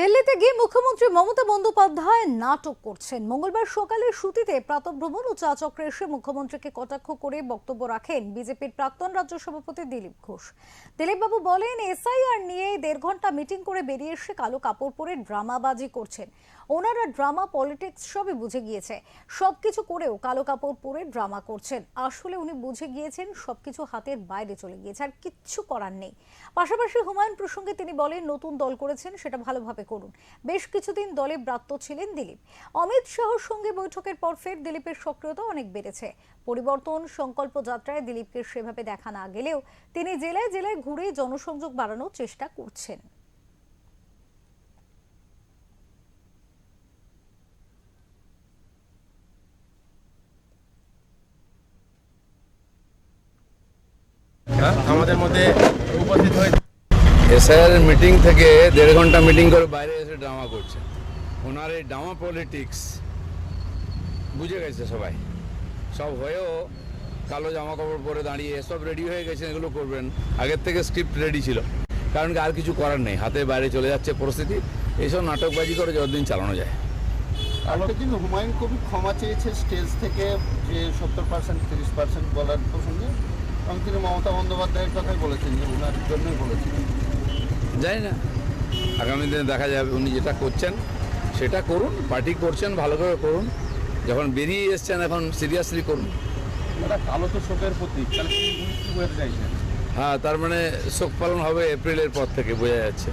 দিল্লিতে গিয়ে মুখ্যমন্ত্রী মমতা বন্দ্যোপাধ্যায় নাটক করছেন। মঙ্গলবার সকালে সুতিতে প্রাতঃভ্রমণ ও চা চক্রে এসে মুখ্যমন্ত্রীকে কটাক্ষ করে বক্তব্য রাখেন বিজেপির প্রাক্তন রাজ্য সভাপতি দিলীপ ঘোষ। দিলীপবাবু বলেন, এসআইআর নিয়ে 1.5 ঘন্টা মিটিং করে বেরিয়ে এসে কালো কাপড় পরে ড্রামাবাজি করছেন। ওনারা ড্রামা পলিটিক্স সবই বুঝে গিয়েছে, সবকিছু করেও কালো কাপড় পরে ড্রামা করছেন। আসলে উনি বুঝে গিয়েছেন সবকিছু হাতের বাইরে চলে গিয়েছে, আর কিচ্ছু করার নেই। পাশাপাশি হুমায়ুন প্রসঙ্গে তিনি বলেন, নতুন দল করেছেন সেটা ভালোভাবে করুন। বেশ কিছুদিন দলে ব্রাত্য ছিলেন দিলীপ। অমিত শাহর সঙ্গে বৈঠকের পর ফের দিলীপের সক্রিয়তা অনেক বেড়েছে। পরিবর্তন সংকল্প যাত্রায় দিলীপকে সেভাবে দেখা না গেলেও তিনি জেলায় জেলায় ঘুরে জনসংযোগ বাড়ানোর চেষ্টা করছেন। আমাদের মধ্যে উপস্থিত হয়ে এসআইআর মিটিং থেকে 1.5 ঘন্টা মিটিং করে বাইরে এসে ড্রামা করছে। ওনার এই ড্রামা পলিটিক্স বুঝে গেছে সবাই। সব হয়েও কালো জামা কাপড় পরে দাঁড়িয়ে সব রেডি হয়ে গেছেন, এগুলো করবেন। আগের থেকে স্ক্রিপ্ট রেডি ছিল, কারণ আর কিছু করার নেই, হাতে বাইরে চলে যাচ্ছে পরিস্থিতি। এইসব নাটকবাজি করে যতদিন চালানো যায়। আরেকটা কিন্তু হুমায়ুন কবির ক্ষমা চেয়েছে স্টেজ থেকে, যে 70% 30% বলার প্রসঙ্গে, এবং তিনি মমতা বন্দ্যোপাধ্যায়ের কথাই বলেছেন যে ওনার জন্যই বলেছেন। জানি না, আগামী দিনে দেখা যাবে। উনি যেটা করছেন সেটা করুন, পার্টি করছেন ভালো করে করুন। যখন বেরিয়ে এসছেন এখন সিরিয়াসলি করুন। ওরা কালো তো শোকের প্রতীক, তাহলে কি বোঝাতে চাইছেন? হ্যাঁ, তার মানে শোক পালন হবে এপ্রিলের পর থেকে, বোঝা যাচ্ছে।